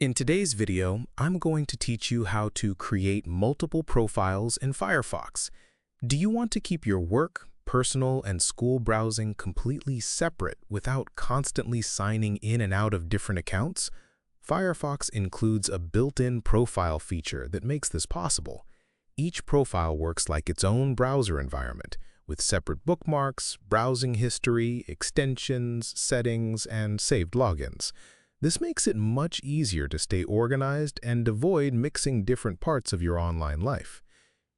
In today's video, I'm going to teach you how to create multiple profiles in Firefox. Do you want to keep your work, personal, and school browsing completely separate without constantly signing in and out of different accounts? Firefox includes a built-in profile feature that makes this possible. Each profile works like its own browser environment, with separate bookmarks, browsing history, extensions, settings, and saved logins. This makes it much easier to stay organized and avoid mixing different parts of your online life.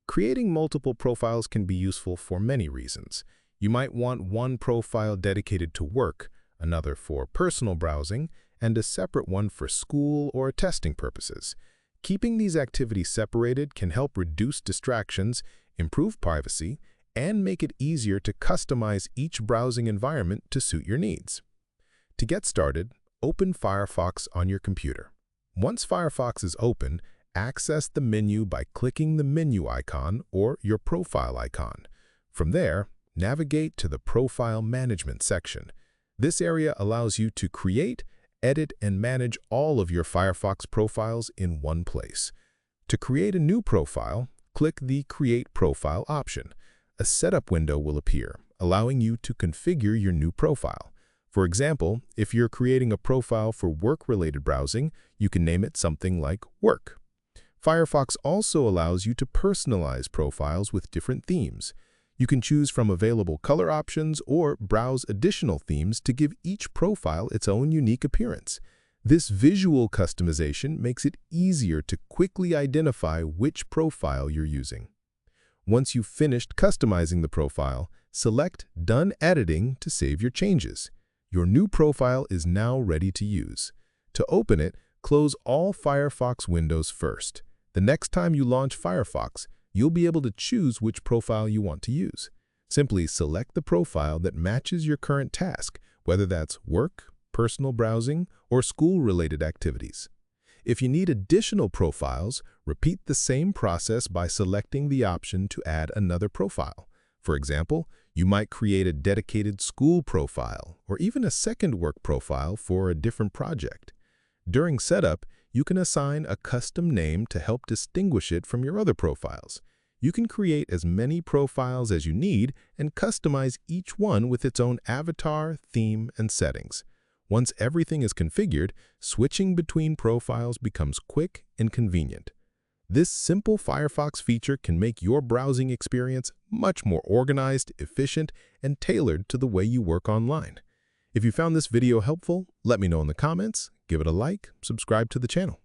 Creating multiple profiles can be useful for many reasons. You might want one profile dedicated to work, another for personal browsing, and a separate one for school or testing purposes. Keeping these activities separated can help reduce distractions, improve privacy, and make it easier to customize each browsing environment to suit your needs. To get started, open Firefox on your computer. Once Firefox is open, access the menu by clicking the menu icon or your profile icon. From there, navigate to the Profile Management section. This area allows you to create, edit, and manage all of your Firefox profiles in one place. To create a new profile, click the Create Profile option. A setup window will appear, allowing you to configure your new profile. For example, if you're creating a profile for work-related browsing, you can name it something like Work. Firefox also allows you to personalize profiles with different themes. You can choose from available color options or browse additional themes to give each profile its own unique appearance. This visual customization makes it easier to quickly identify which profile you're using. Once you've finished customizing the profile, select Done Editing to save your changes. Your new profile is now ready to use. To open it, close all Firefox windows first. The next time you launch Firefox, you'll be able to choose which profile you want to use. Simply select the profile that matches your current task, whether that's work, personal browsing, or school-related activities. If you need additional profiles, repeat the same process by selecting the option to add another profile. For example, you might create a dedicated school profile or even a second work profile for a different project. During setup, you can assign a custom name to help distinguish it from your other profiles. You can create as many profiles as you need and customize each one with its own avatar, theme, and settings. Once everything is configured, switching between profiles becomes quick and convenient. This simple Firefox feature can make your browsing experience much more organized, efficient, and tailored to the way you work online. If you found this video helpful, let me know in the comments, give it a like, subscribe to the channel.